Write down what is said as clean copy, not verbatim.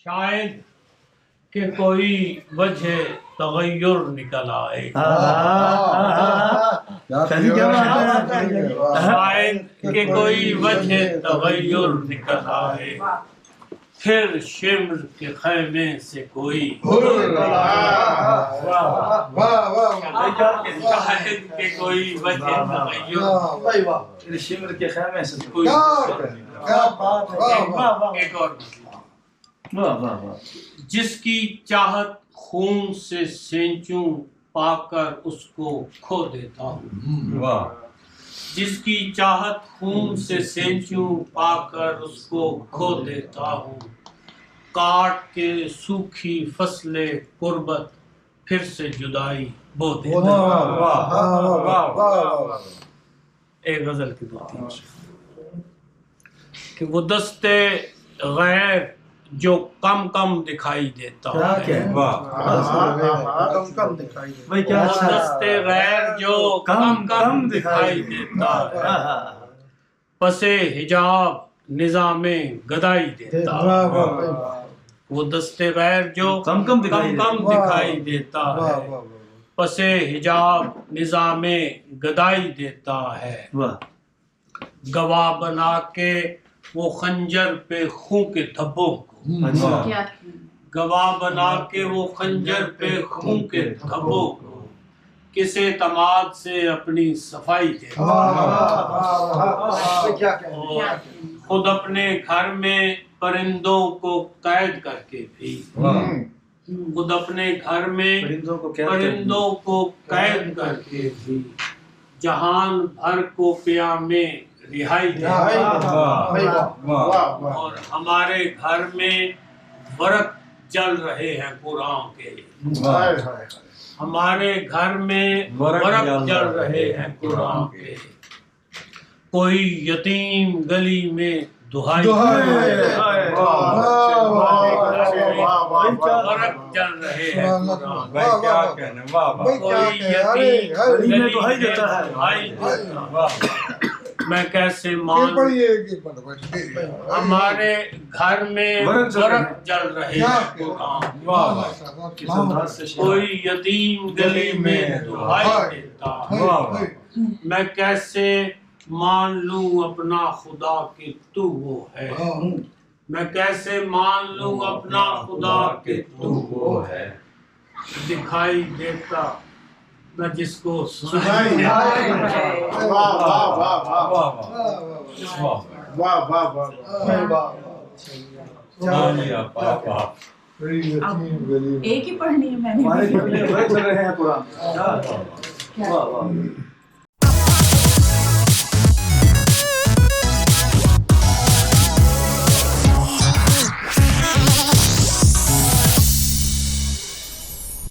شاید کہ کوئی وجہ تغیر نکل آئے، شاید کہ کوئی وجہ تغیر نکل آئے، پھر شمر کے خیمے سے کوئی شاید کہ کوئی وجہ تغیر شمر کے خیمے سے کوئی ایک اور جس کی چاہت خون سے سینچوں پا کر اس کو کھو دیتا ہوں، جس کی چاہت خون سے سینچوں پا کر اس کو کھو دیتا ہوں، کاٹ کے سوکھی فصل قربت پھر سے جدائی بو دیتا ہوں۔ ایک غزل کی دو تین کہ وہ دستے غیر جو کم کم دکھائی دیتا ہے، وہ دستے غیر جو کم کم دکھائی دیتا ہے، پس حجاب نظام گدائی دیتا ہے، وہ دستے غیر جو کم کم دکھائی دیتا ہے، پس حجاب نظام گدائی دیتا ہے، گواہ بنا کے وہ خنجر پہ خون کے دھبوں کو، گواہ بنا کے وہ خنجر پہ خون کے دھبوں کو، کس اعتماد سے اپنی صفائی دیتا اور خود اپنے گھر میں پرندوں کو قید کر کے بھی، خود اپنے گھر میں پرندوں کو قید کر کے بھی جہان بھر کو قیام رہائی دیتا اور ہمارے گھر میں ورق جل رہے ہیں قرآن کے، ہمارے گھر میں ورق جل رہے ہیں قرآن کے، کوئی یتیم گلی میں دہائی ورق جل رہے ہیں قرآن کے، کوئی یتیم گلی میں دہائی دیتا، میں کیسے مان ہمارے گھر میں ورق جل رہے ہیں قرآن، کوئی یتیم گلی میں دہائی دیتا، میں کیسے مان لوں اپنا خدا کہ تو وہ ہے، میں کیسے مان لوں اپنا خدا کہ تو وہ ہے، دکھائی دیتا میں جس کو سنائی دیتا۔ ایک ہی پڑھنی ہے میں نے، ہمارے گھر میں چل رہے ہیں قرآن۔